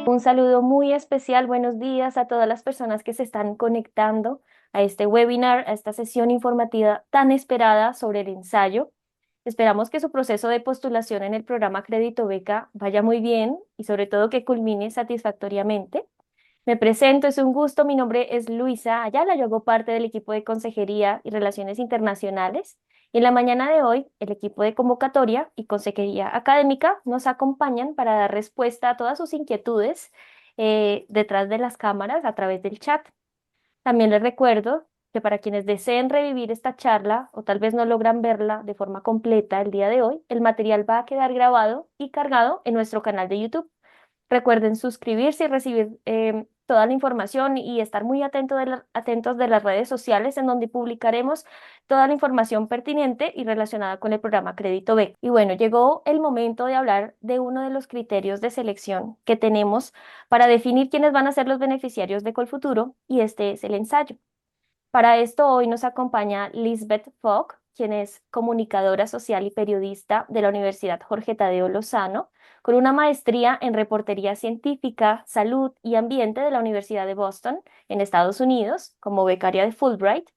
Un saludo muy especial, buenos días a todas las personas que se están conectando a este webinar, a esta sesión informativa tan esperada sobre el ensayo. Esperamos que su proceso de postulación en el programa Crédito Beca vaya muy bien y sobre todo que culmine satisfactoriamente. Me presento, es un gusto. Mi nombre es Luisa Ayala, yo hago parte del equipo de Consejería y Relaciones Internacionales. Y en la mañana de hoy, el equipo de convocatoria y consejería académica nos acompañan para dar respuesta a todas sus inquietudes detrás de las cámaras a través del chat. También les recuerdo que para quienes deseen revivir esta charla o tal vez no logran verla de forma completa el día de hoy, el material va a quedar grabado y cargado en nuestro canal de YouTube. Recuerden suscribirse y recibir toda la información y estar muy atentos de las redes sociales en donde publicaremos toda la información pertinente y relacionada con el programa Crédito B. Y bueno, llegó el momento de hablar de uno de los criterios de selección que tenemos para definir quiénes van a ser los beneficiarios de Colfuturo, y este es el ensayo. Para esto hoy nos acompaña Lisbeth Fogg, quien es comunicadora social y periodista de la Universidad Jorge Tadeo Lozano, con una maestría en reportería científica, salud y ambiente de la Universidad de Boston, en Estados Unidos, como becaria de Fulbright.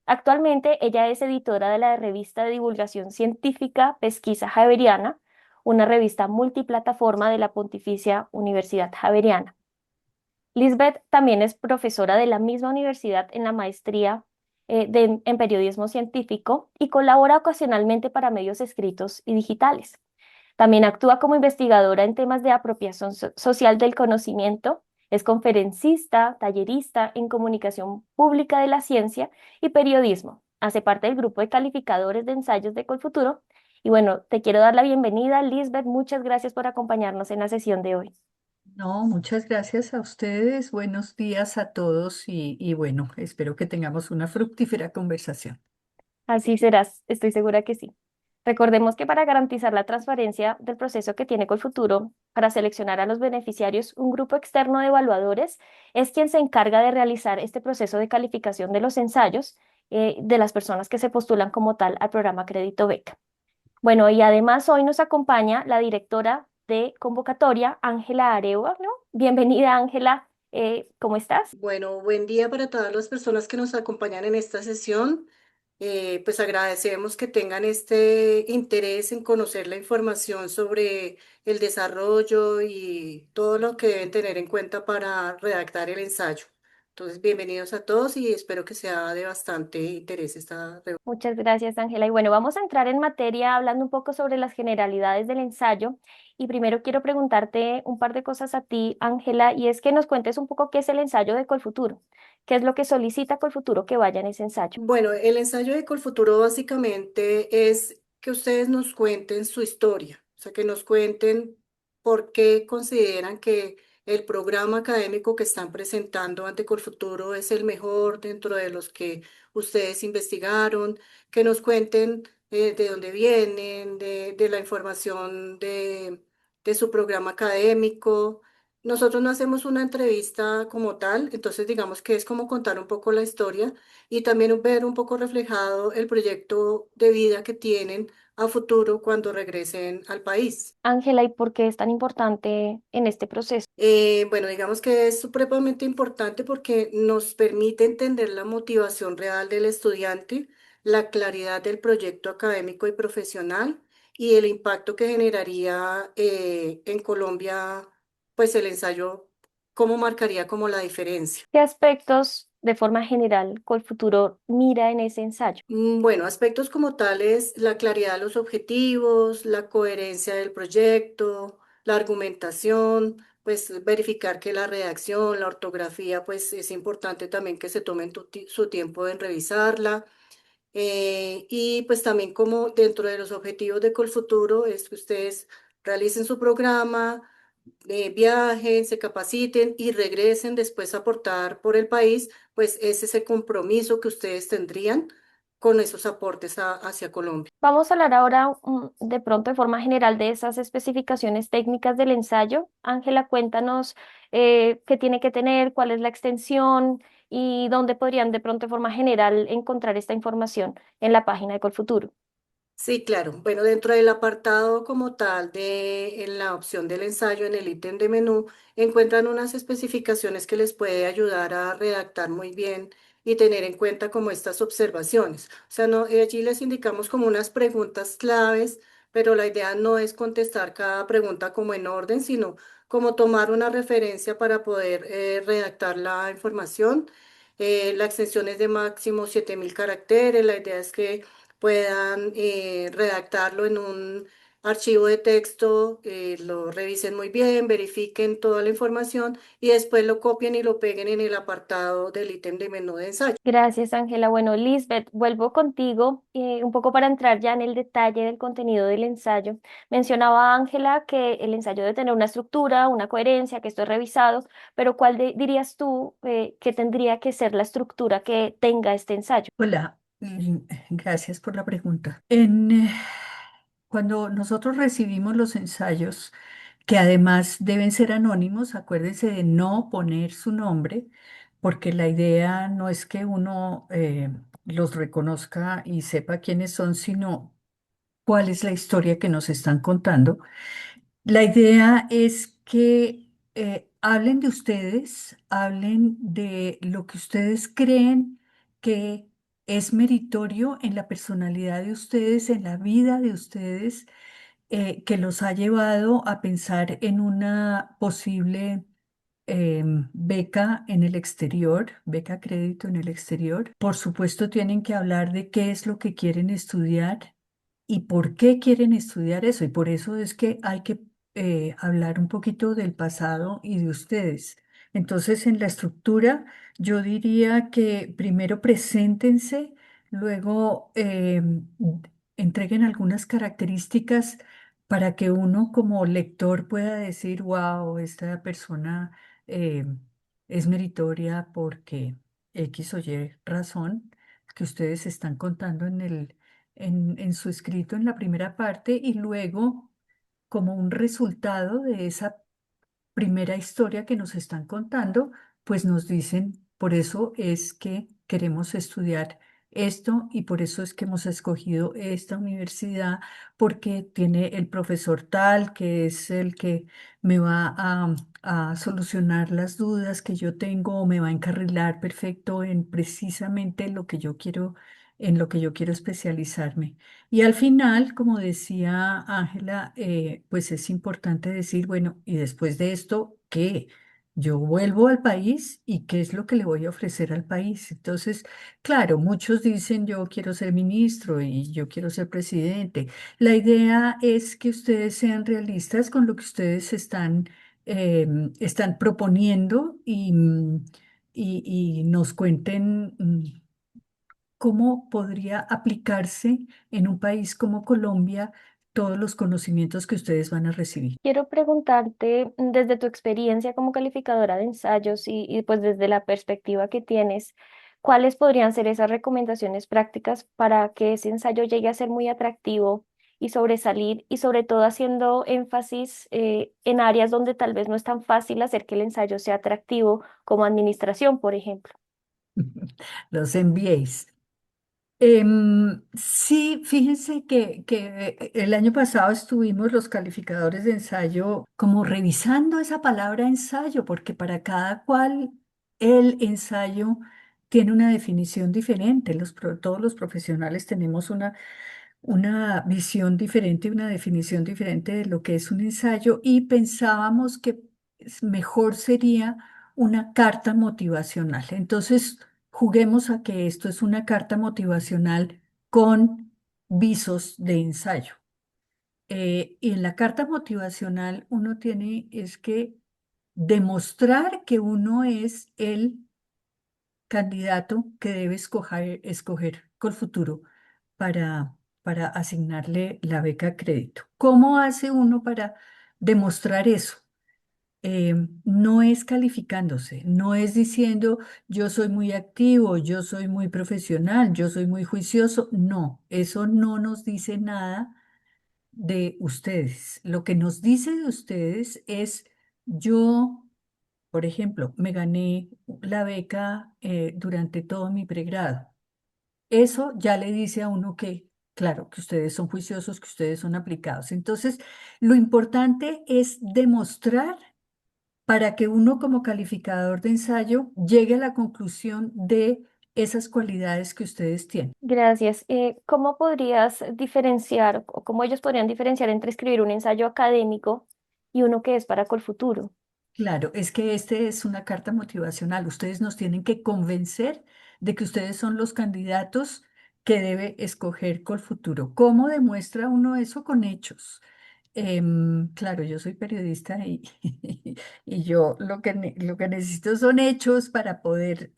Actualmente ella es editora de la revista de divulgación científica Pesquisa Javeriana, una revista multiplataforma de la Pontificia Universidad Javeriana. Lisbeth también es profesora de la misma universidad en la maestría en periodismo científico y colabora ocasionalmente para medios escritos y digitales. También actúa como investigadora en temas de apropiación social del conocimiento, es conferencista, tallerista en comunicación pública de la ciencia y periodismo. Hace parte del grupo de calificadores de ensayos de Colfuturo. Y bueno, te quiero dar la bienvenida, Lisbeth. Muchas gracias por acompañarnos en la sesión de hoy. No, muchas gracias a ustedes. Buenos días a todos y bueno, espero que tengamos una fructífera conversación. Así serás, estoy segura que sí. Recordemos que para garantizar la transparencia del proceso que tiene Colfuturo para seleccionar a los beneficiarios, un grupo externo de evaluadores es quien se encarga de realizar este proceso de calificación de los ensayos de las personas que se postulan como tal al programa Crédito Beca. Bueno, y además hoy nos acompaña la directora de convocatoria, Ángela Arevalo, ¿no? Bienvenida, Ángela. ¿Cómo estás? Bueno, buen día para todas las personas que nos acompañan en esta sesión. Pues agradecemos que tengan este interés en conocer la información sobre el desarrollo y todo lo que deben tener en cuenta para redactar el ensayo. Entonces, bienvenidos a todos y espero que sea de bastante interés esta reunión. Muchas gracias, Ángela. Y bueno, vamos a entrar en materia hablando un poco sobre las generalidades del ensayo. Y primero quiero preguntarte un par de cosas a ti, Ángela, y es que nos cuentes un poco qué es el ensayo de Colfuturo, qué es lo que solicita Colfuturo que vaya en ese ensayo. Bueno, el ensayo de Colfuturo básicamente es que ustedes nos cuenten su historia, o sea, que nos cuenten por qué consideran que el programa académico que están presentando ante Colfuturo es el mejor dentro de los que ustedes investigaron, que nos cuenten de dónde vienen, de la información de su programa académico. Nosotros no hacemos una entrevista como tal, entonces digamos que es como contar un poco la historia y también ver un poco reflejado el proyecto de vida que tienen a futuro cuando regresen al país. Ángela, ¿y por qué es tan importante en este proceso? Bueno, digamos que es supremamente importante porque nos permite entender la motivación real del estudiante, la claridad del proyecto académico y profesional y el impacto que generaría en Colombia, pues el ensayo, cómo marcaría como la diferencia. ¿Qué aspectos de forma general Colfuturo mira en ese ensayo? Bueno, aspectos como tales, la claridad de los objetivos, la coherencia del proyecto, la argumentación, pues verificar que la redacción, la ortografía, pues es importante también que se tomen su tiempo en revisarla. Y pues también como dentro de los objetivos de Colfuturo es que ustedes realicen su programa, viajen, se capaciten y regresen después a aportar por el país, pues es ese compromiso que ustedes tendrían con esos aportes hacia Colombia. Vamos a hablar ahora de pronto de forma general de esas especificaciones técnicas del ensayo. Ángela, cuéntanos qué tiene que tener, cuál es la extensión y dónde podrían de pronto de forma general encontrar esta información en la página de Colfuturo. Sí, claro. Bueno, dentro del apartado como tal en la opción del ensayo, en el ítem de menú, encuentran unas especificaciones que les puede ayudar a redactar muy bien y tener en cuenta como estas observaciones. O sea, no, allí les indicamos como unas preguntas claves, pero la idea no es contestar cada pregunta como en orden, sino como tomar una referencia para poder redactar la información. La extensión es de máximo 7000 caracteres. La idea es que puedan redactarlo en un archivo de texto, lo revisen muy bien, verifiquen toda la información y después lo copien y lo peguen en el apartado del ítem de menú de ensayo. Gracias, Ángela. Bueno, Lisbeth, vuelvo contigo un poco para entrar ya en el detalle del contenido del ensayo. Mencionaba Ángela que el ensayo debe tener una estructura, una coherencia, que esto es revisado, pero ¿cuál dirías tú que tendría que ser la estructura que tenga este ensayo? Hola, gracias por la pregunta. Cuando nosotros recibimos los ensayos, que además deben ser anónimos, acuérdense de no poner su nombre, porque la idea no es que uno los reconozca y sepa quiénes son, sino cuál es la historia que nos están contando. La idea es que hablen de ustedes, hablen de lo que ustedes creen que es meritorio en la personalidad de ustedes, en la vida de ustedes, que los ha llevado a pensar en una posible beca en el exterior, beca crédito en el exterior. Por supuesto, tienen que hablar de qué es lo que quieren estudiar y por qué quieren estudiar eso. Y por eso es que hay que hablar un poquito del pasado y de ustedes. Entonces, en la estructura, yo diría que primero preséntense, luego entreguen algunas características para que uno como lector pueda decir, wow, esta persona eh, es meritoria porque X o Y razón que ustedes están contando en su escrito en la primera parte y luego como un resultado de esa primera historia que nos están contando, pues nos dicen, por eso es que queremos estudiar esto y por eso es que hemos escogido esta universidad, porque tiene el profesor tal, que es el que me va a solucionar las dudas que yo tengo o me va a encarrilar perfecto en precisamente lo que yo quiero, en lo que yo quiero especializarme. Y al final, como decía Ángela, pues es importante decir, bueno, y después de esto, ¿qué? Yo vuelvo al país y ¿qué es lo que le voy a ofrecer al país? Entonces, claro, muchos dicen yo quiero ser ministro y yo quiero ser presidente. La idea es que ustedes sean realistas con lo que ustedes están proponiendo y nos cuenten. ¿Cómo podría aplicarse en un país como Colombia todos los conocimientos que ustedes van a recibir? Quiero preguntarte, desde tu experiencia como calificadora de ensayos pues desde la perspectiva que tienes, ¿cuáles podrían ser esas recomendaciones prácticas para que ese ensayo llegue a ser muy atractivo y sobresalir y sobre todo haciendo énfasis en áreas donde tal vez no es tan fácil hacer que el ensayo sea atractivo como administración, por ejemplo? Los MBAs. Sí, fíjense que el año pasado estuvimos los calificadores de ensayo como revisando esa palabra ensayo, porque para cada cual el ensayo tiene una definición diferente. Todos los profesionales tenemos una visión diferente, una definición diferente de lo que es un ensayo y pensábamos que mejor sería una carta motivacional. Entonces, juguemos a que esto es una carta motivacional con visos de ensayo. Y en la carta motivacional uno tiene es que demostrar que uno es el candidato que debe escoger Colfuturo para asignarle la beca crédito. ¿Cómo hace uno para demostrar eso? No es calificándose, no es diciendo yo soy muy activo, yo soy muy profesional, yo soy muy juicioso. No, eso no nos dice nada de ustedes. Lo que nos dice de ustedes es yo, por ejemplo, me gané la beca durante todo mi pregrado. Eso ya le dice a uno que Claro, que ustedes son juiciosos, que ustedes son aplicados. Entonces, lo importante es demostrar para que uno como calificador de ensayo llegue a la conclusión de esas cualidades que ustedes tienen. Gracias. ¿Cómo podrías diferenciar o cómo ellos podrían diferenciar entre escribir un ensayo académico y uno que es para Colfuturo? Claro, es que este es una carta motivacional. Ustedes nos tienen que convencer de que ustedes son los candidatos que debe escoger Colfuturo. ¿Cómo demuestra uno eso con hechos? Claro, yo soy periodista y, y yo lo que necesito son hechos para poder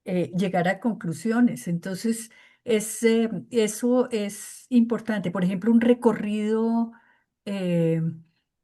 llegar a conclusiones. Entonces, eso es importante. Por ejemplo, un recorrido eh,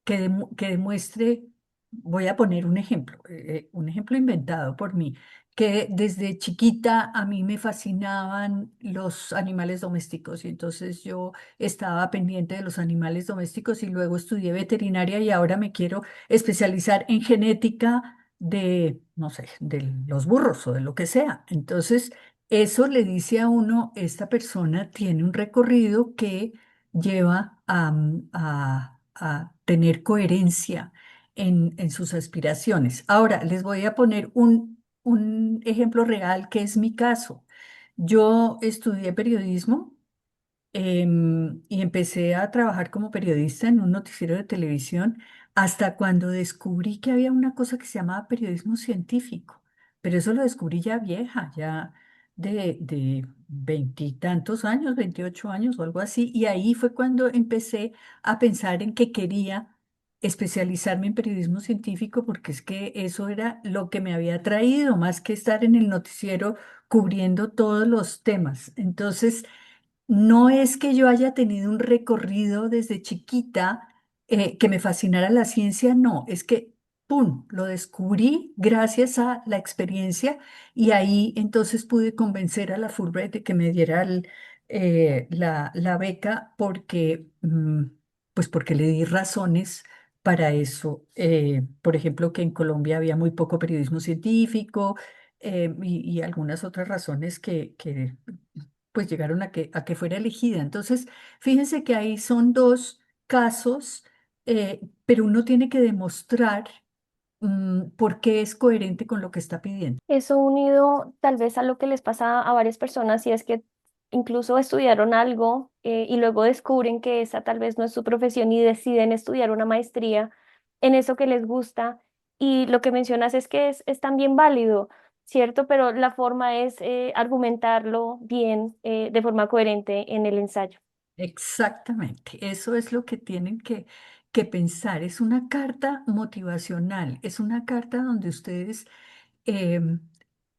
que demuestre, voy a poner un ejemplo inventado por mí, que desde chiquita a mí me fascinaban los animales domésticos y entonces yo estaba pendiente de los animales domésticos y luego estudié veterinaria y ahora me quiero especializar en genética de, no sé, de los burros o de lo que sea. Entonces, eso le dice a uno, esta persona tiene un recorrido que lleva a tener coherencia en sus aspiraciones. Ahora, les voy a poner un ejemplo real que es mi caso. Yo estudié periodismo y empecé a trabajar como periodista en un noticiero de televisión hasta cuando descubrí que había una cosa que se llamaba periodismo científico, pero eso lo descubrí ya vieja, ya de veintitantos años, 28 años o algo así, y ahí fue cuando empecé a pensar en que quería especializarme en periodismo científico porque es que eso era lo que me había traído, más que estar en el noticiero cubriendo todos los temas. Entonces, no es que yo haya tenido un recorrido desde chiquita que me fascinara la ciencia, no, es que, ¡pum!, lo descubrí gracias a la experiencia y ahí entonces pude convencer a la Fulbright de que me diera la beca porque, pues porque le di razones para eso. Por ejemplo, que en Colombia había muy poco periodismo científico y algunas otras razones que pues llegaron a que fuera elegida. Entonces, fíjense que ahí son dos casos, pero uno tiene que demostrar por qué es coherente con lo que está pidiendo. Eso unido tal vez a lo que les pasa a varias personas y es que incluso estudiaron algo y luego descubren que esa tal vez no es su profesión y deciden estudiar una maestría en eso que les gusta. Y lo que mencionas es que es también válido, ¿cierto? Pero la forma es argumentarlo bien, de forma coherente en el ensayo. Exactamente, eso es lo que tienen que pensar. Es una carta motivacional, es una carta donde ustedes, em,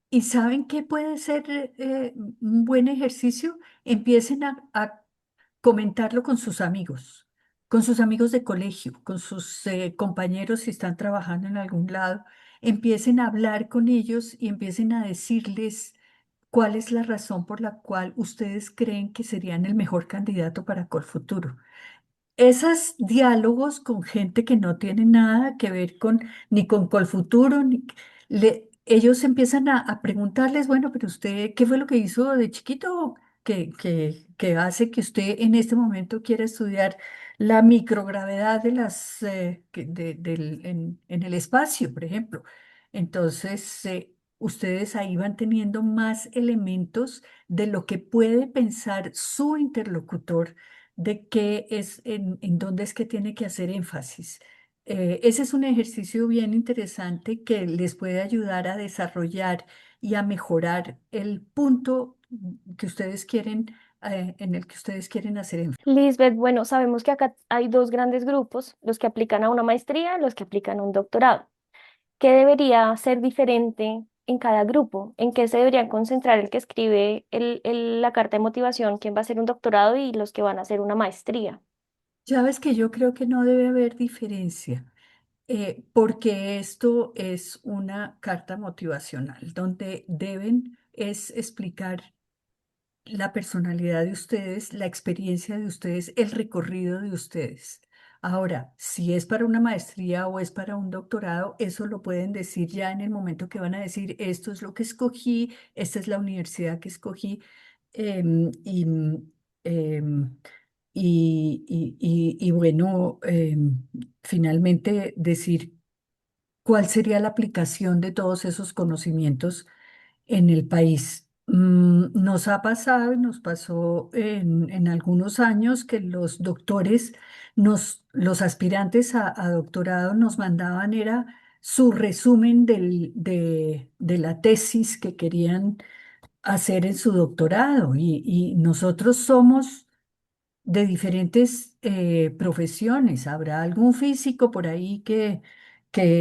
y saben qué puede ser un buen ejercicio, empiecen a comentarlo con sus amigos de colegio, con sus compañeros si están trabajando en algún lado. Empiecen a hablar con ellos y empiecen a decirles cuál es la razón por la cual ustedes creen que serían el mejor candidato para Colfuturo. Esos diálogos con gente que no tiene nada que ver con ni con Colfuturo, ellos empiezan a preguntarles, bueno, pero usted, ¿qué fue lo que hizo de chiquito que hace que usted en este momento quiera estudiar la microgravedad de en el espacio, por ejemplo? Entonces, ustedes ahí van teniendo más elementos de lo que puede pensar su interlocutor de qué es, en dónde es que tiene que hacer énfasis. Ese es un ejercicio bien interesante que les puede ayudar a desarrollar y a mejorar el punto que ustedes quieren, en el que ustedes quieren hacer énfasis. Lisbeth, bueno, sabemos que acá hay dos grandes grupos, los que aplican a una maestría, los que aplican a un doctorado. ¿Qué debería ser diferente en cada grupo? ¿En qué se deberían concentrar el que escribe la carta de motivación, quién va a hacer un doctorado y los que van a hacer una maestría? Sabes que yo creo que no debe haber diferencia, porque esto es una carta motivacional donde deben es explicar la personalidad de ustedes, la experiencia de ustedes, el recorrido de ustedes. Ahora, si es para una maestría o es para un doctorado, eso lo pueden decir ya en el momento que van a decir, esto es lo que escogí, esta es la universidad que escogí. Y em, y bueno, finalmente decir cuál sería la aplicación de todos esos conocimientos en el país. Nos ha pasado y nos pasó en algunos años que los doctores, los aspirantes a doctorado nos mandaban era su resumen de la tesis que querían hacer en su doctorado y nosotros somos de diferentes profesiones. Habrá algún físico por ahí que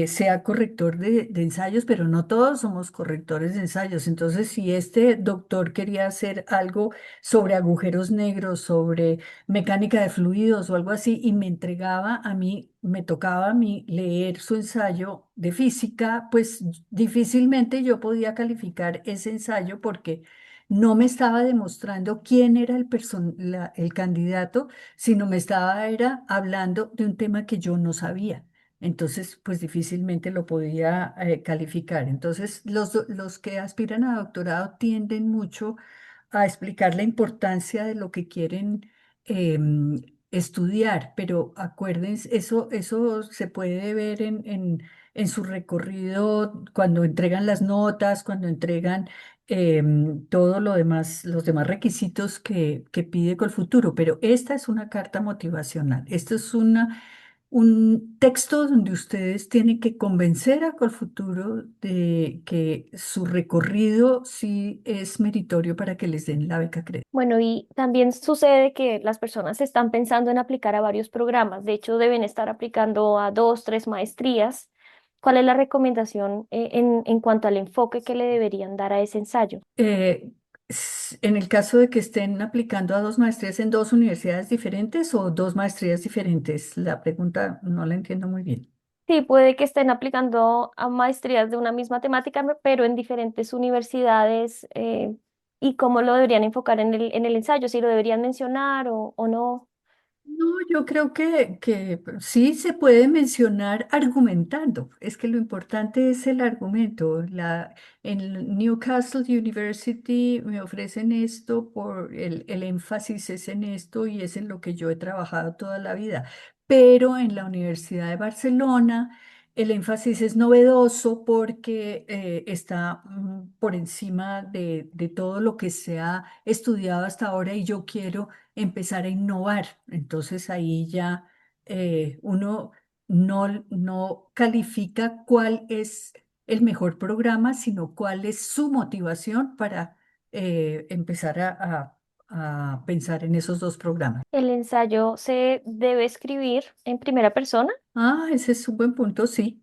sea corrector de ensayos, pero no todos somos correctores de ensayos. Entonces, si este doctor quería hacer algo sobre agujeros negros, sobre mecánica de fluidos o algo así, y me entregaba a mí, me tocaba a mí leer su ensayo de física, pues difícilmente yo podía calificar ese ensayo porque no me estaba demostrando quién era el candidato, sino me estaba era hablando de un tema que yo no sabía. Entonces, pues difícilmente lo podía calificar. Entonces, los que aspiran a doctorado tienden mucho a explicar la importancia de lo que quieren estudiar, pero acuérdense, eso se puede ver en su recorrido cuando entregan las notas, cuando entregan todo lo demás, los demás requisitos que pide Colfuturo, pero esta es una carta motivacional. Esto es un texto donde ustedes tienen que convencer a Colfuturo de que su recorrido sí es meritorio para que les den la beca crédito. Bueno, y también sucede que las personas están pensando en aplicar a varios programas. De hecho, deben estar aplicando a dos, tres maestrías. ¿Cuál es la recomendación en cuanto al enfoque que le deberían dar a ese ensayo? En el caso de que estén aplicando a dos maestrías en dos universidades diferentes o dos maestrías diferentes, la pregunta no la entiendo muy bien. Sí, puede que estén aplicando a maestrías de una misma temática, pero en diferentes universidades, y cómo lo deberían enfocar en el ensayo, si lo deberían mencionar o no. No, yo creo que sí se puede mencionar argumentando. Es que lo importante es el argumento. En Newcastle University me ofrecen esto por el énfasis es en esto y es en lo que yo he trabajado toda la vida. Pero en la Universidad de Barcelona el énfasis es novedoso porque está por encima de todo lo que se ha estudiado hasta ahora y yo quiero empezar a innovar. Entonces ahí ya uno no califica cuál es el mejor programa, sino cuál es su motivación para empezar a pensar en esos dos programas. El ensayo se debe escribir en primera persona. Ah, ese es un buen punto, sí.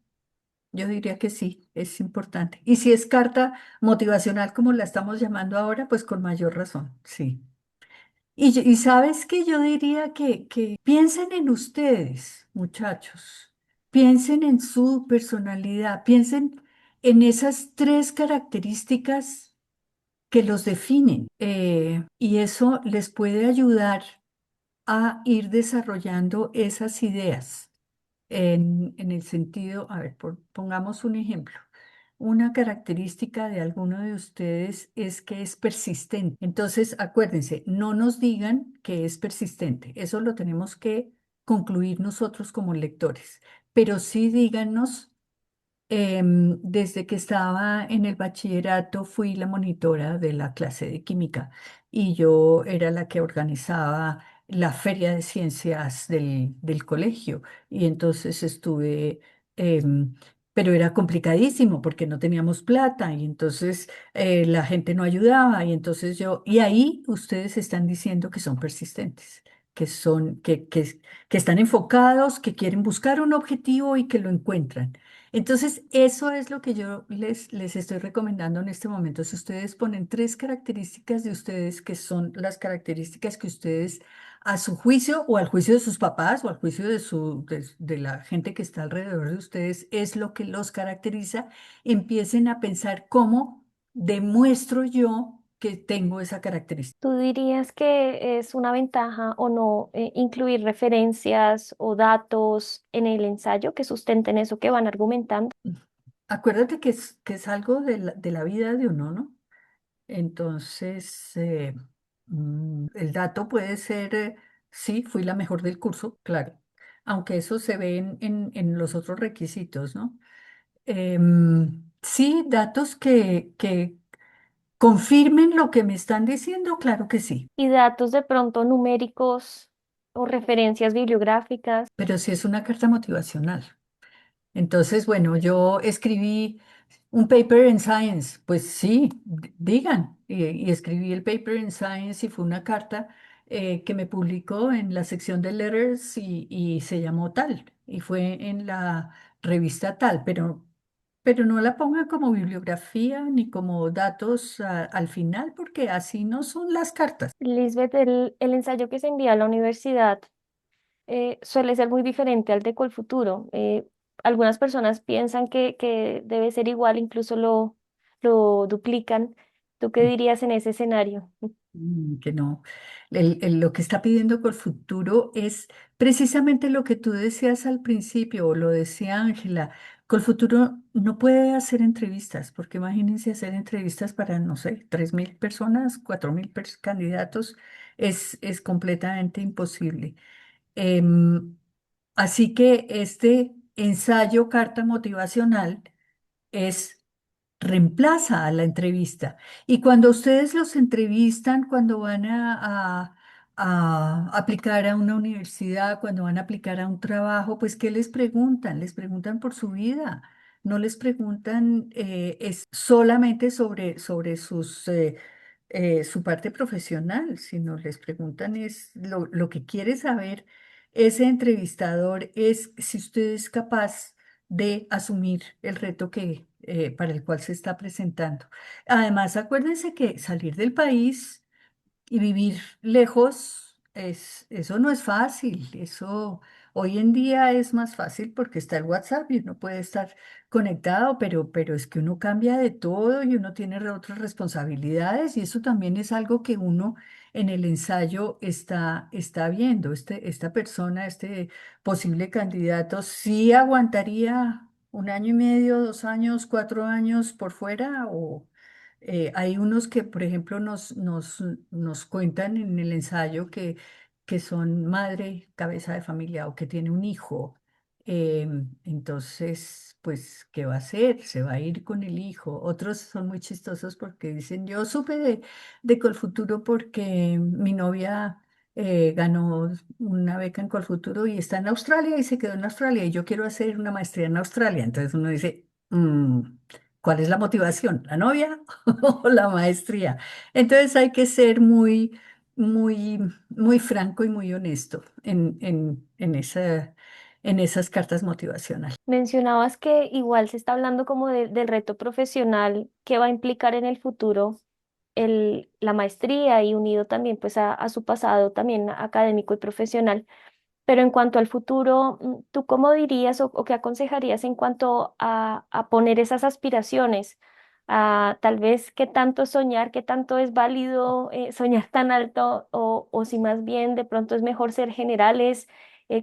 Yo diría que sí, es importante. Y si es carta motivacional como la estamos llamando ahora, pues con mayor razón, sí. Y sabes que yo diría que piensen en ustedes, muchachos, piensen en su personalidad, piensen en esas tres características que los definen, y eso les puede ayudar a ir desarrollando esas ideas en el sentido, a ver, pongamos un ejemplo. Una característica de alguno de ustedes es que es persistente. Entonces, acuérdense, no nos digan que es persistente. Eso lo tenemos que concluir nosotros como lectores. Pero sí díganos, desde que estaba en el bachillerato fui la monitora de la clase de química y yo era la que organizaba la feria de ciencias del colegio y entonces estuve, em, pero era complicadísimo porque no teníamos plata y entonces la gente no ayudaba y entonces y ahí ustedes están diciendo que son persistentes. Que están enfocados, que quieren buscar un objetivo y que lo encuentran. Entonces, eso es lo que yo les estoy recomendando en este momento. Si ustedes ponen tres características de ustedes, que son las características que ustedes, a su juicio o al juicio de sus papás o al juicio de la gente que está alrededor de ustedes, es lo que los caracteriza, empiecen a pensar cómo demuestro yo que tengo esa característica. ¿Tú dirías que es una ventaja o no incluir referencias o datos en el ensayo que sustenten eso que van argumentando? Acuérdate que es algo de la vida de uno, ¿no? Entonces, El dato puede ser, sí, fui la mejor del curso, claro, aunque eso se ve en los otros requisitos, ¿no? Sí, datos que confirmen lo que me están diciendo, claro que sí, Y datos de pronto numéricos o referencias bibliográficas. pero sí es una carta motivacional. Entonces, bueno, yo escribí un paper en Science, pues sí, digan, y escribí el paper en Science y fue una carta que me publicó en la sección de Letters y se llamó tal, y fue en la revista tal, pero no la pongan como bibliografía ni como datos al final, porque así no son las cartas. Lisbeth, el ensayo que se envía a la universidad suele ser muy diferente al de Colfuturo. Algunas personas piensan que debe ser igual, incluso lo duplican. ¿Tú qué dirías en ese escenario? Que no. Lo que está pidiendo Colfuturo es precisamente lo que tú decías al principio, o lo decía Ángela. Colfuturo no puede hacer entrevistas, porque imagínense hacer entrevistas para, no sé, 3.000 personas, 4.000 candidatos, es completamente imposible. Em, Así que este ensayo, carta motivacional, es reemplaza a la entrevista. Y cuando ustedes los entrevistan, cuando van a aplicar a una universidad, cuando van a aplicar a un trabajo, pues ¿qué les preguntan? Les preguntan por su vida. No les preguntan es solamente sobre su parte profesional, sino les preguntan es lo que quiere saber ese entrevistador es si usted es capaz de asumir el reto para el cual se está presentando. Además, acuérdense que salir del país y vivir lejos, eso no es fácil. Eso hoy en día es más fácil porque está el WhatsApp y uno puede estar conectado, pero es que uno cambia de todo y uno tiene otras responsabilidades y eso también es algo que uno en el ensayo está viendo. Esta persona, este posible candidato, sí aguantaría 1 año y medio, 2 años, 4 años por fuera o hay unos que, por ejemplo, nos cuentan en el ensayo que son madre, cabeza de familia o que tiene un hijo. Entonces, pues, ¿qué va a hacer? Se va a ir con el hijo. Otros son muy chistosos porque dicen, yo supe de Colfuturo porque mi novia ganó una beca en Colfuturo y está en Australia y se quedó en Australia y yo quiero hacer una maestría en Australia. Entonces uno dice, ¿cuál es la motivación? ¿La novia o la maestría? Entonces hay que ser muy, muy franco y muy honesto en esas cartas motivacionales. Mencionabas que igual se está hablando como del reto profesional que va a implicar en el futuro la maestría y unido también pues a su pasado también académico y profesional. Pero en cuanto al futuro, ¿tú cómo dirías o qué aconsejarías en cuanto a poner esas aspiraciones? A tal vez qué tanto soñar, qué tanto es válido soñar tan alto o si más bien de pronto es mejor ser generales.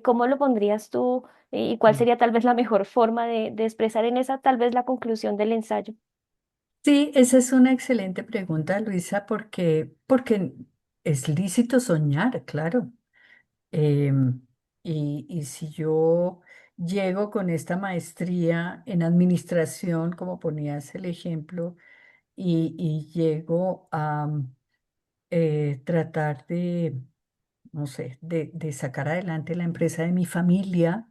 ¿Cómo lo pondrías tú? ¿Y cuál sería tal vez la mejor forma de expresar en esa tal vez la conclusión del ensayo? Sí, esa es una excelente pregunta, Luisa, porque es lícito soñar, claro. Em, y si yo llego con esta maestría en administración, como ponías el ejemplo, y llego a tratar de, no sé, de sacar adelante la empresa de mi familia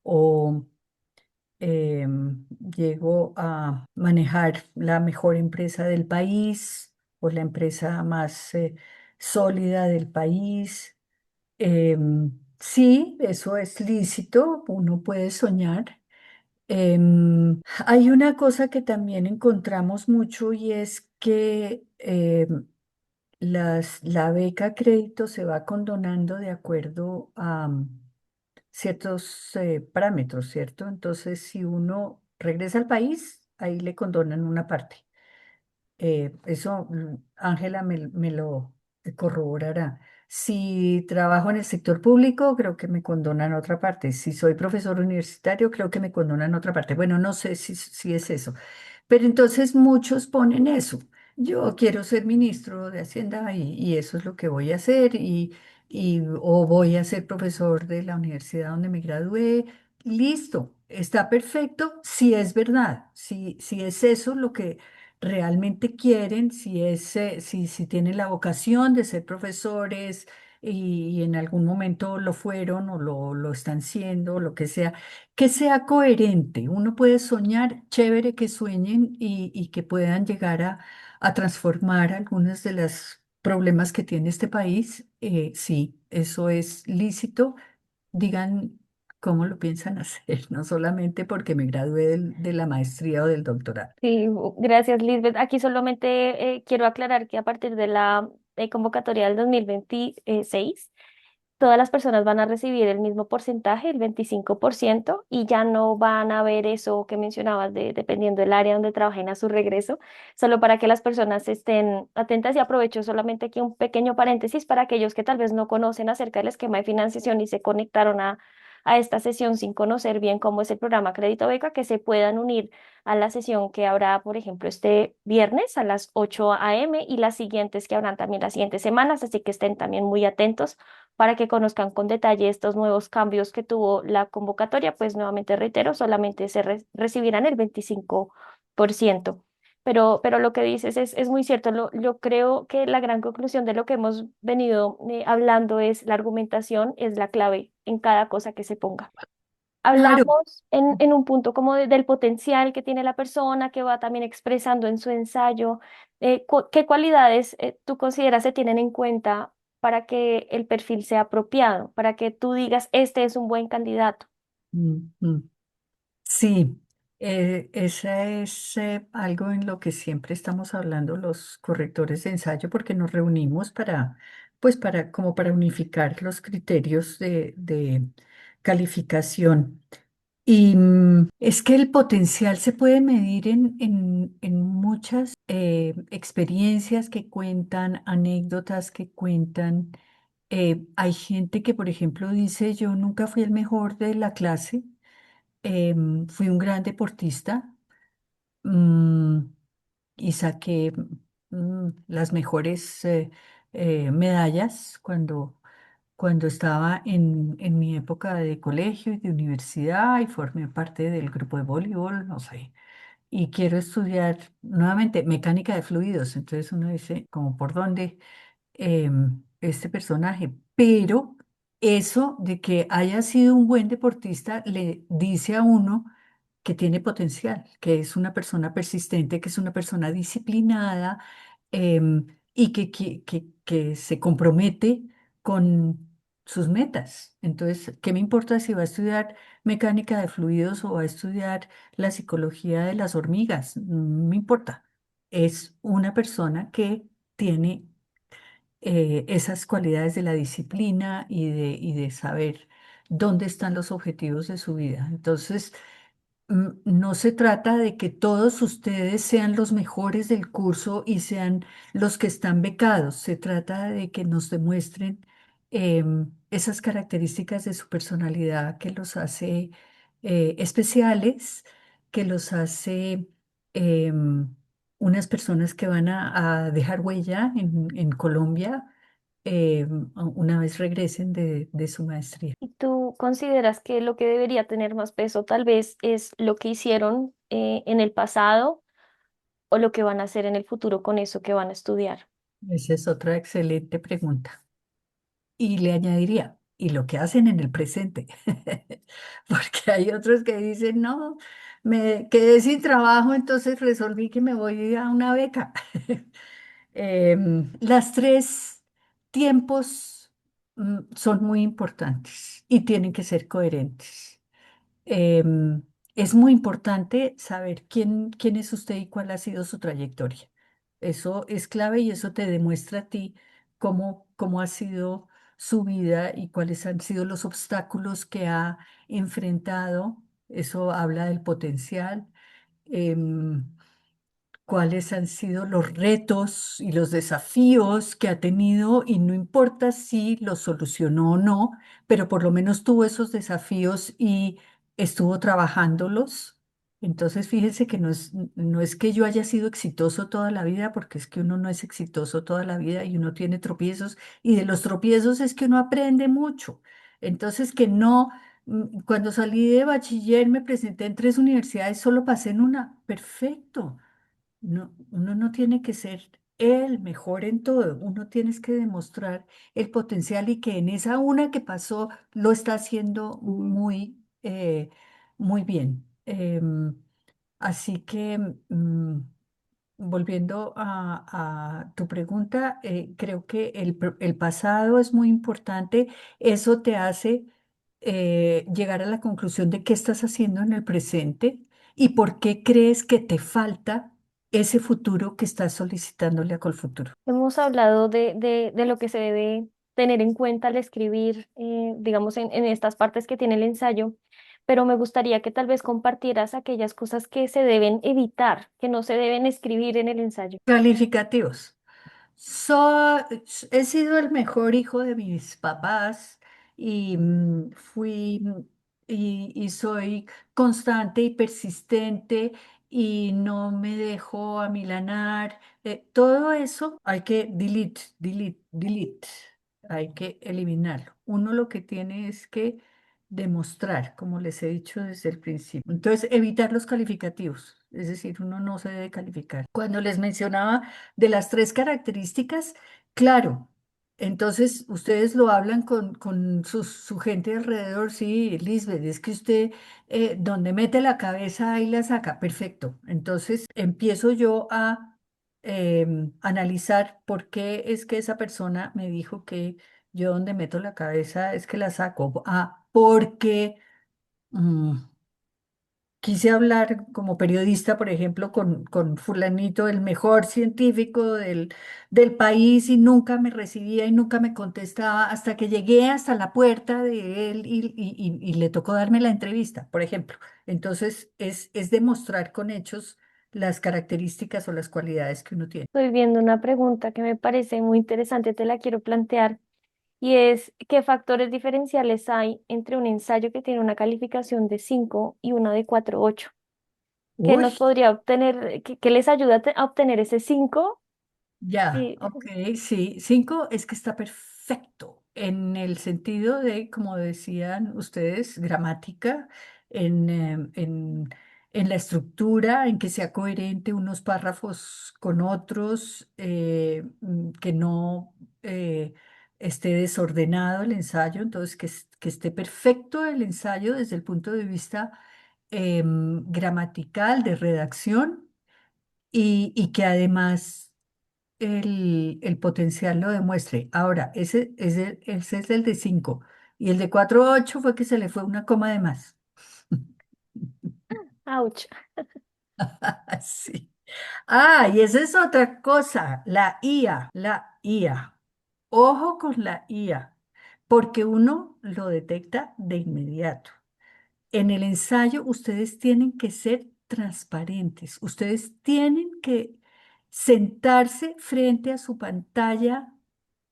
o llego a manejar la mejor empresa del país o la empresa más sólida del país. Sí, eso es lícito, uno puede soñar. Hay una cosa que también encontramos mucho y es que la beca crédito se va condonando de acuerdo a ciertos parámetros, ¿cierto? Entonces, si uno regresa al país, ahí le condonan una parte. Eso Ángela me lo corroborará. Si trabajo en el sector público, creo que me condonan otra parte. Si soy profesor universitario, creo que me condonan otra parte. Bueno, no sé si es eso. Pero entonces muchos ponen eso. yo quiero ser ministro de Hacienda y eso es lo que voy a hacer o voy a ser profesor de la universidad donde me gradué. Listo, está perfecto si es verdad, si es eso lo que realmente quieren, si tienen la vocación de ser profesores y en algún momento lo fueron o lo están siendo, lo que sea coherente. Uno puede soñar, chévere que sueñen y que puedan llegar a transformar algunos de los problemas que tiene este país. Sí, eso es lícito. Digan cómo lo piensan hacer, no solamente porque me gradué de la maestría o del doctorado. Sí, gracias, Lisbeth. Aquí solamente quiero aclarar que a partir de la convocatoria del 2026 todas las personas van a recibir el mismo porcentaje, el 25%, y ya no van a ver eso que mencionabas de dependiendo del área donde trabajen a su regreso, solo para que las personas estén atentas y aprovecho solamente aquí un pequeño paréntesis para aquellos que tal vez no conocen acerca del esquema de financiación y se conectaron a esta sesión sin conocer bien cómo es el programa Crédito Beca, que se puedan unir a la sesión que habrá, por ejemplo, este viernes a las 8 a.m. y las siguientes que habrán también las siguientes semanas, así que estén también muy atentos para que conozcan con detalle estos nuevos cambios que tuvo la convocatoria, pues nuevamente reitero, solamente recibirán el 25%. Pero lo que dices es muy cierto. Yo creo que la gran conclusión de lo que hemos venido hablando es la argumentación es la clave en cada cosa que se ponga. Claro. Hablamos en un punto como del potencial que tiene la persona, que va también expresando en su ensayo. ¿Qué cualidades tú consideras se tienen en cuenta para que el perfil sea apropiado, para que tú digas, este es un buen candidato? Mm, mm. Sí, esa es algo en lo que siempre estamos hablando los correctores de ensayo, porque nos reunimos pues como para unificar los criterios de calificación. Y es que el potencial se puede medir en muchas experiencias que cuentan, anécdotas que cuentan. Hay gente que, por ejemplo, dice, yo nunca fui el mejor de la clase, fui un gran deportista, mm, y saqué las mejores medallas cuando estaba en mi época de colegio y de universidad y formé parte del grupo de voleibol, no sé. Y quiero estudiar nuevamente mecánica de fluidos. Entonces uno dice, como por dónde este personaje. Pero eso de que haya sido un buen deportista le dice a uno que tiene potencial, que es una persona persistente, que es una persona disciplinada, y que se compromete con sus metas. Entonces, ¿qué me importa si va a estudiar mecánica de fluidos o va a estudiar la psicología de las hormigas? No me importa. Es una persona que tiene esas cualidades de la disciplina y de saber dónde están los objetivos de su vida. Entonces, no se trata de que todos ustedes sean los mejores del curso y sean los que están becados. Se trata de que nos demuestren esas características de su personalidad que los hace especiales, que los hace unas personas que van a dejar huella en Colombia una vez regresen de su maestría. ¿Y tú consideras que lo que debería tener más peso tal vez es lo que hicieron en el pasado o lo que van a hacer en el futuro con eso que van a estudiar? Esa es otra excelente pregunta. Y le añadiría, y lo que hacen en el presente, porque hay otros que dicen, no, me quedé sin trabajo, entonces resolví que me voy a una beca. Las tres tiempos son muy importantes y tienen que ser coherentes. Em, es muy importante saber quién es usted y cuál ha sido su trayectoria. Eso es clave y eso te demuestra a ti cómo ha sido su vida y cuáles han sido los obstáculos que ha enfrentado. Eso habla del potencial. Em, Cuáles han sido los retos y los desafíos que ha tenido y no importa si los solucionó o no, pero por lo menos tuvo esos desafíos y estuvo trabajándolos. Entonces, fíjense que no es que yo haya sido exitoso toda la vida, porque es que uno no es exitoso toda la vida y uno tiene tropiezos, y de los tropiezos es que uno aprende mucho. Entonces, que no, cuando salí de bachiller me presenté en 3 universidades, solo pasé en una. Perfecto. No, uno no tiene que ser el mejor en todo, uno tiene que demostrar el potencial y que en esa una que pasó lo está haciendo muy bien. Así que, volviendo a tu pregunta, creo que el pasado es muy importante. Eso te hace llegar a la conclusión de qué estás haciendo en el presente y por qué crees que te falta ese futuro que estás solicitándole a Colfuturo. Hemos hablado de lo que se debe tener en cuenta al escribir, digamos, en estas partes que tiene el ensayo, pero me gustaría que tal vez compartieras aquellas cosas que se deben evitar, que no se deben escribir en el ensayo. Calificativos. So- He sido el mejor hijo de mis papás y y soy constante y persistente y no me dejo amilanar. Todo eso hay que delete. Hay que eliminarlo. Uno lo que tiene es que demostrar, como les he dicho desde el principio. Entonces, evitar los calificativos. Es decir, uno no se debe calificar. Cuando les mencionaba de las 3 características, claro, entonces ustedes lo hablan con su gente alrededor, sí, Lisbeth, es que usted donde mete la cabeza ahí la saca, perfecto. Entonces empiezo yo a analizar por qué es que esa persona me dijo que yo donde meto la cabeza es que la saco. Ah, porque... mm, quise hablar como periodista, por ejemplo, con fulanito, el mejor científico del país, y nunca me recibía y nunca me contestaba hasta que llegué hasta la puerta de él y le tocó darme la entrevista, por ejemplo. Entonces, es demostrar con hechos las características o las cualidades que uno tiene. Estoy viendo una pregunta que me parece muy interesante, te la quiero plantear, y es, ¿qué factores diferenciales hay entre un ensayo que tiene una calificación de 5 y una de 4,8? ¿Qué Uy, nos podría obtener, qué les ayuda a obtener ese 5? ya, Y ok, sí. 5 es que está perfecto en el sentido de, como decían ustedes, gramática, en la estructura, en que sea coherente unos párrafos con otros, que no esté desordenado el ensayo, entonces que esté perfecto el ensayo desde el punto de vista gramatical, de redacción, y que además el potencial lo demuestre. Ahora, ese es el de 5 y el de 4,8 fue que se le fue una coma de más. ouch. Sí. Ah, y esa es otra cosa, la IA, la IA. Ojo con la IA, porque uno lo detecta de inmediato. En el ensayo ustedes tienen que ser transparentes, ustedes tienen que sentarse frente a su pantalla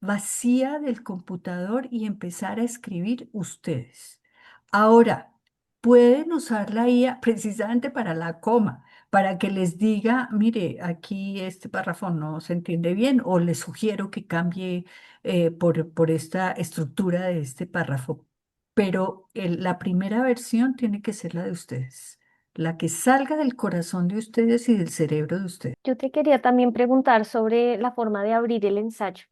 vacía del computador y empezar a escribir ustedes. Ahora, pueden usar la IA precisamente para la coma, para que les diga, mire, aquí este párrafo no se entiende bien, o les sugiero que cambie por esta estructura de este párrafo, pero la primera versión tiene que ser la de ustedes, la que salga del corazón de ustedes y del cerebro de ustedes. Yo te quería también preguntar sobre la forma de abrir el ensayo.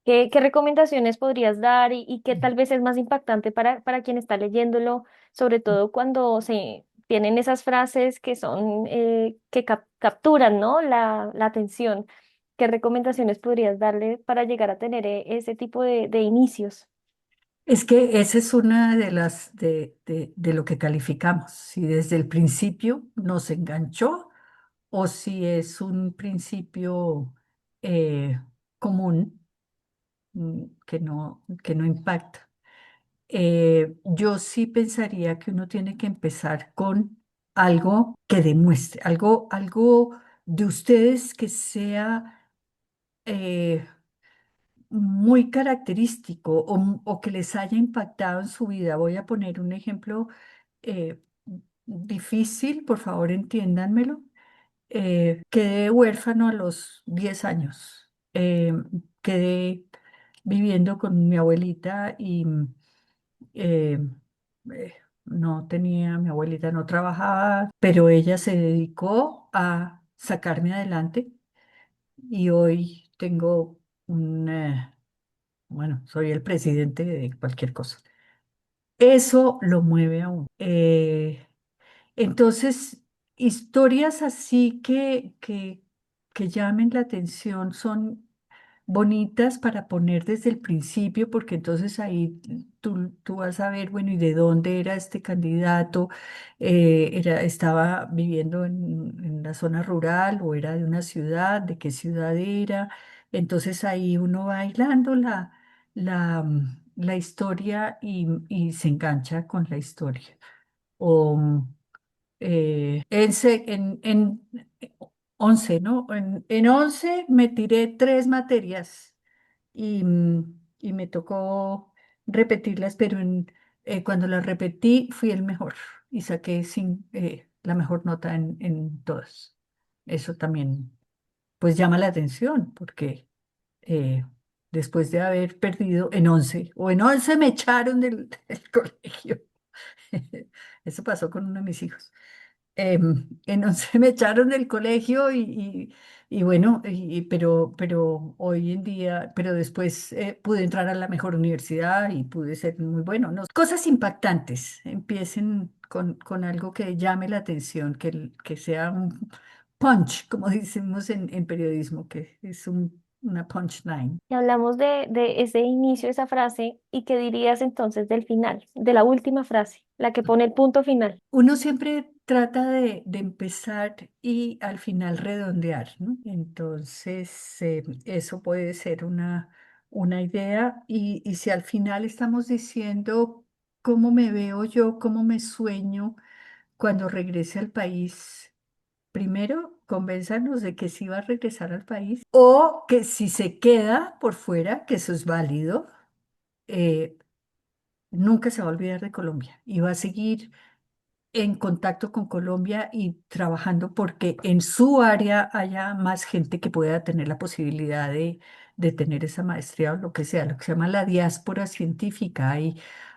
¿Qué recomendaciones podrías dar y qué tal vez es más impactante para quien está leyéndolo, sobre todo cuando se tienen esas frases que son, que capturan, ¿no? La atención? ¿Qué recomendaciones podrías darle para llegar a tener ese tipo de inicios? Es que esa es una de las de lo que calificamos, si desde el principio nos enganchó o si es un principio eh, común, que no impacta. Yo sí pensaría que uno tiene que empezar con algo que demuestre, algo de ustedes que sea eh, muy característico o que les haya impactado en su vida. Voy a poner un ejemplo. eh, difícil, por favor, entiéndanmelo. Quedé huérfano a los 10 años. Quedé viviendo con mi abuelita y eh, eh, no tenía, mi abuelita no trabajaba, pero ella se dedicó a sacarme adelante y hoy tengo un, bueno, soy el presidente de cualquier cosa. Eso lo mueve a uno. Entonces, historias así que llamen la atención son bonitas para poner desde el principio, porque entonces ahí tú vas a ver, bueno, ¿y de dónde era este candidato? ¿Estaba viviendo en la zona rural o era de una ciudad? ¿De qué ciudad era? Entonces ahí uno va hilando la historia y se engancha con la historia. O en 11, ¿no? En 11 me tiré 3 materias y me tocó repetirlas, pero cuando las repetí fui el mejor y saqué la mejor nota en todas. Eso también, pues llama la atención porque eh, después de haber perdido en 11 o en 11 me echaron del colegio. Eso pasó con uno de mis hijos. En 11 me echaron del colegio y bueno, pero hoy en día, pero después pude entrar a la mejor universidad y pude ser muy bueno, ¿no? Cosas impactantes, empiecen con algo que llame la atención, que sea un punch, como decimos en periodismo, que es una punchline. Y hablamos de ese inicio, esa frase, ¿y qué dirías entonces del final, de la última frase, la que pone el punto final? Uno siempre trata de empezar y al final redondear, ¿no? Entonces, eso puede ser una idea y si al final estamos diciendo cómo me veo yo, cómo me sueño cuando regrese al país, primero convénzanos de que sí va a regresar al país o que si se queda por fuera, que eso es válido, eh, nunca se va a olvidar de Colombia y va a seguir en contacto con Colombia y trabajando porque en su área haya más gente que pueda tener la posibilidad de tener esa maestría o lo que sea, lo que se llama la diáspora científica.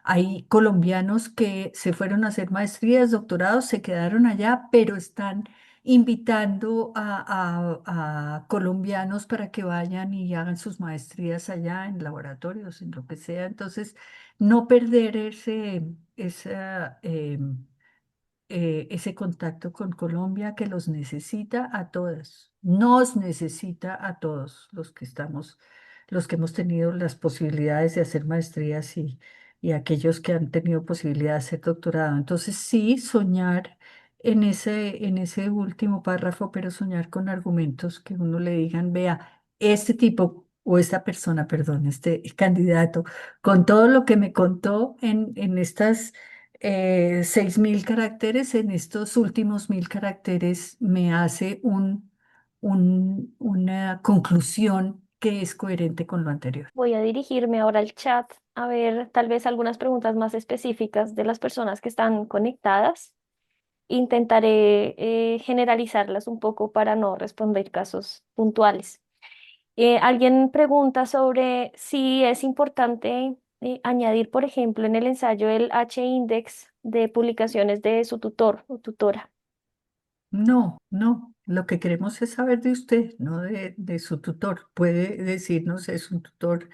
Hay colombianos que se fueron a hacer maestrías, doctorados, se quedaron allá, pero están invitando a colombianos para que vayan y hagan sus maestrías allá en laboratorios, en lo que sea. Entonces, no perder ese contacto con Colombia que los necesita a todas, nos necesita a todos los que hemos tenido las posibilidades de hacer maestrías y aquellos que han tenido posibilidad de hacer doctorado. Entonces, sí, soñar en ese último párrafo, pero soñar con argumentos que uno le digan, vea, este tipo o esta persona, perdón, este candidato, con todo lo que me contó en estas 6.000 caracteres, en estos últimos 1.000 caracteres me hace una conclusión que es coherente con lo anterior. Voy a dirigirme ahora al chat a ver tal vez algunas preguntas más específicas de las personas que están conectadas. Intentaré generalizarlas un poco para no responder casos puntuales. Alguien pregunta sobre si es importante añadir, por ejemplo, en el ensayo el H-index de publicaciones de su tutor o tutora. No, no, lo que queremos es saber de usted, no de su tutor. Puede decirnos, es un tutor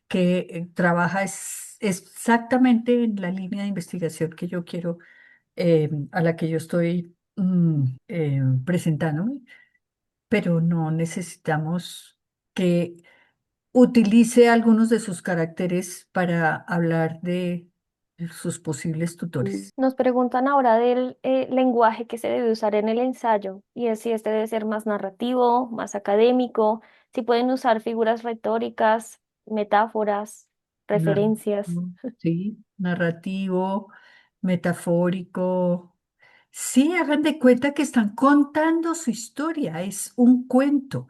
que trabaja exactamente en la línea de investigación que yo quiero, a la que yo estoy presentándome, pero no necesitamos que utilice algunos de sus caracteres para hablar de sus posibles tutores. Nos preguntan ahora del lenguaje que se debe usar en el ensayo y es si este debe ser más narrativo, más académico, si pueden usar figuras retóricas, metáforas, referencias. Narrativo, sí, narrativo, metafórico. Sí, hagan de cuenta que están contando su historia, es un cuento,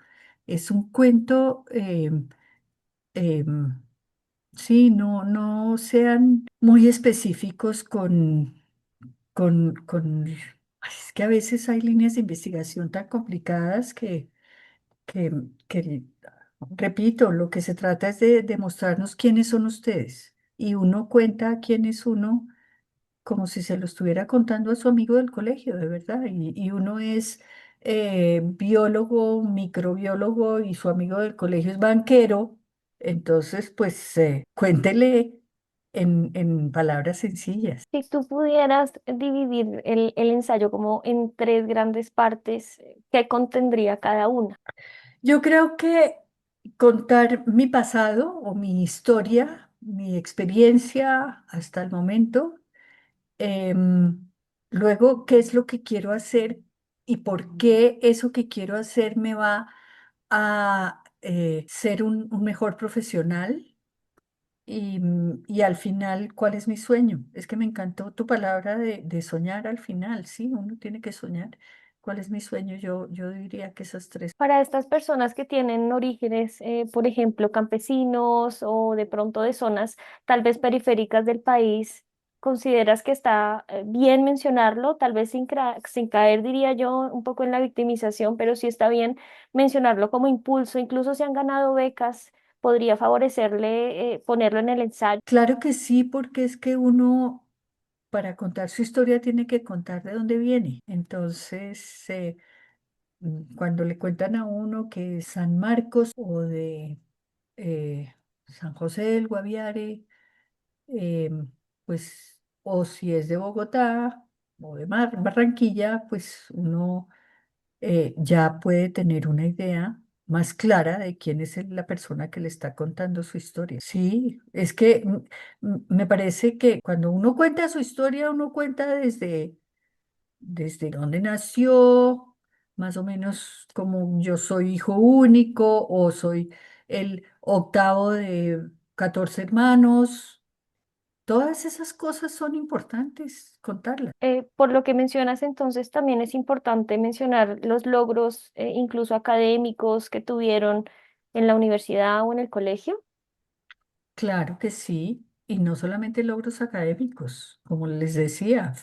em, sí, no sean muy específicos Es que a veces hay líneas de investigación tan complicadas que, que, repito, lo que se trata es de demostrarnos quiénes son ustedes. Y uno cuenta quién es uno como si se lo estuviera contando a su amigo del colegio, de verdad. Y uno es biólogo, microbiólogo y su amigo del colegio es banquero. Entonces, pues cuéntele en palabras sencillas. Si tú pudieras dividir el ensayo como en tres grandes partes, ¿qué contendría cada una? Yo creo que contar mi pasado o mi historia, mi experiencia hasta el momento, em, luego qué es lo que quiero hacer y por qué eso que quiero hacer me va a ser un mejor profesional y al final, ¿cuál es mi sueño? Es que me encantó tu palabra de soñar al final, sí, uno tiene que soñar. ¿Cuál es mi sueño? Yo diría que esas tres. Para estas personas que tienen orígenes, por ejemplo, campesinos o de pronto de zonas tal vez periféricas del país, ¿consideras que está bien mencionarlo? Tal vez sin caer, diría yo, un poco en la victimización, pero sí está bien mencionarlo como impulso. Incluso si han ganado becas, podría favorecerle ponerlo en el ensayo. Claro que sí, porque es que uno para contar su historia tiene que contar de dónde viene. Entonces, cuando le cuentan a uno que es San Marcos o de San José del Guaviare, eh, pues, o si es de Bogotá o de Barranquilla, pues uno ya puede tener una idea más clara de quién es la persona que le está contando su historia. Sí, es que me parece que cuando uno cuenta su historia, uno cuenta desde dónde nació, más o menos como yo soy hijo único o soy el octavo de 14 hermanos. Todas esas cosas son importantes contarlas. Por lo que mencionas, entonces también es importante mencionar los logros, incluso académicos, que tuvieron en la universidad o en el colegio. Claro que sí, y no solamente logros académicos, como les decía,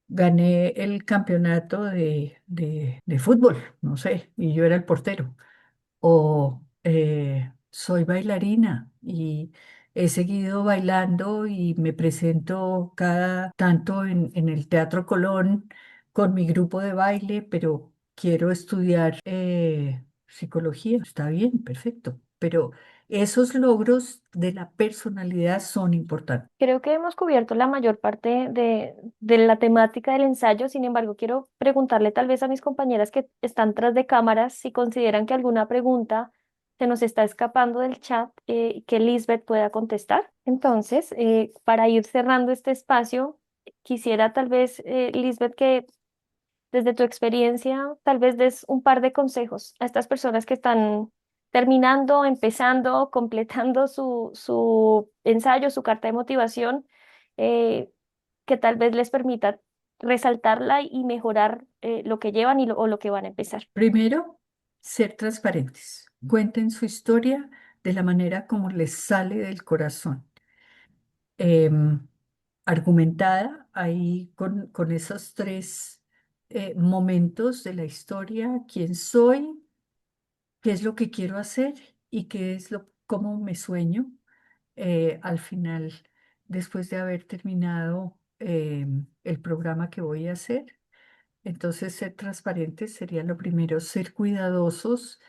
gané el campeonato de fútbol, no sé, y yo era el portero. O soy bailarina y he seguido bailando y me presento cada tanto en el Teatro Colón con mi grupo de baile, pero quiero estudiar psicología. Está bien, perfecto. Pero esos logros de la personalidad son importantes. Creo que hemos cubierto la mayor parte de la temática del ensayo. Sin embargo, quiero preguntarle tal vez a mis compañeras que están tras de cámaras si consideran que alguna pregunta se nos está escapando del chat, que Lisbeth pueda contestar. Entonces, para ir cerrando este espacio, quisiera tal vez, Lisbeth, que desde tu experiencia, tal vez des un par de consejos a estas personas que están terminando, empezando, completando su ensayo, su carta de motivación, eh, que tal vez les permita resaltarla y mejorar lo que llevan o lo que van a empezar. Primero, ser transparentes. Cuenten su historia de la manera como les sale del corazón. em, Argumentada ahí con esos tres momentos de la historia, quién soy, qué es lo que quiero hacer y qué es cómo me sueño al final, después de haber terminado el programa que voy a hacer. Entonces, ser transparentes sería lo primero, ser cuidadosos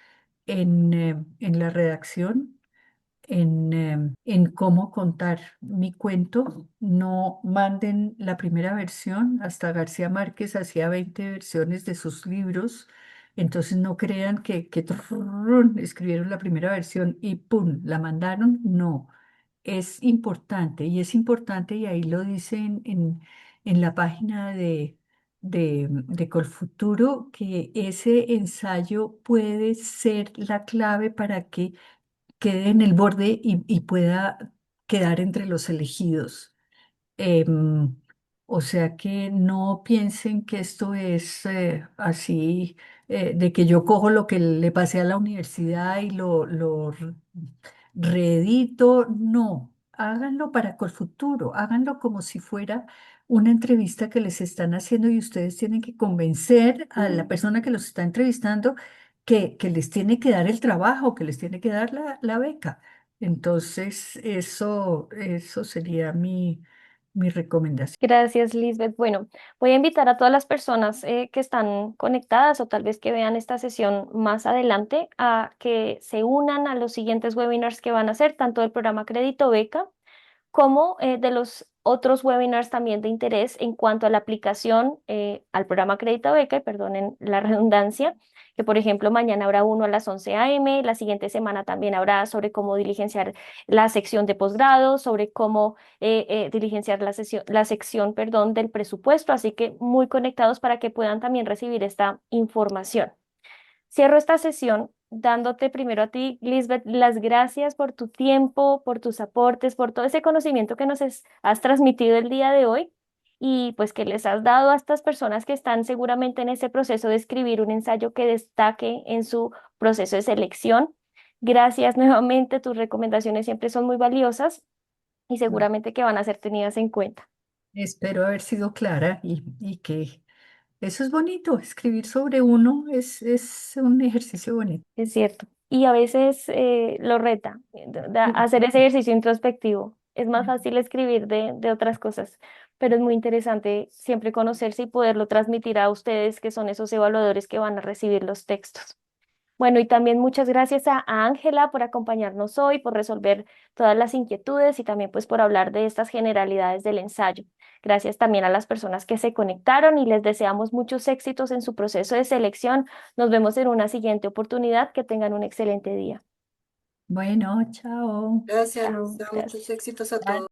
en la redacción en cómo contar mi cuento. No manden la primera versión, hasta García Márquez hacía 20 versiones de sus libros, entonces no crean que trrrrrun, escribieron la primera versión y ¡pum! La mandaron. No, es importante y ahí lo dicen en la página de Colfuturo, que ese ensayo puede ser la clave para que quede en el borde y pueda quedar entre los elegidos. Em, o sea que no piensen que esto es así, de que yo cojo lo que le pasé a la universidad y lo reedito. No, háganlo para Colfuturo, háganlo como si fuera una entrevista que les están haciendo y ustedes tienen que convencer a la persona que los está entrevistando que les tiene que dar el trabajo, que les tiene que dar la beca. Entonces, eso sería mi recomendación. Gracias, Lisbeth. Bueno, voy a invitar a todas las personas que están conectadas o tal vez que vean esta sesión más adelante a que se unan a los siguientes webinars que van a hacer, tanto del programa Crédito Beca como de los otros webinars también de interés en cuanto a la aplicación al programa Crédito Beca, y perdonen la redundancia, que por ejemplo mañana habrá uno a las 11 a.m., la siguiente semana también habrá sobre cómo diligenciar la sección de posgrado, sobre cómo diligenciar la sección, perdón, del presupuesto, así que muy conectados para que puedan también recibir esta información. Cierro esta sesión dándote primero a ti, Lisbeth, las gracias por tu tiempo, por tus aportes, por todo ese conocimiento que has transmitido el día de hoy y pues que les has dado a estas personas que están seguramente en ese proceso de escribir un ensayo que destaque en su proceso de selección. Gracias nuevamente, tus recomendaciones siempre son muy valiosas y seguramente que van a ser tenidas en cuenta. Espero haber sido clara y que eso es bonito, escribir sobre uno es un ejercicio bonito. Es cierto. Y a veces lo reta, hacer ese ejercicio introspectivo. Es más fácil escribir de otras cosas, pero es muy interesante siempre conocerse y poderlo transmitir a ustedes, que son esos evaluadores que van a recibir los textos. Bueno, y también muchas gracias a Ángela por acompañarnos hoy, por resolver todas las inquietudes y también pues por hablar de estas generalidades del ensayo. Gracias también a las personas que se conectaron y les deseamos muchos éxitos en su proceso de selección. Nos vemos en una siguiente oportunidad. Que tengan un excelente día. Bueno, chao. Gracias, Chao, Luisa. Muchos gracias. éxitos a Bye. todos.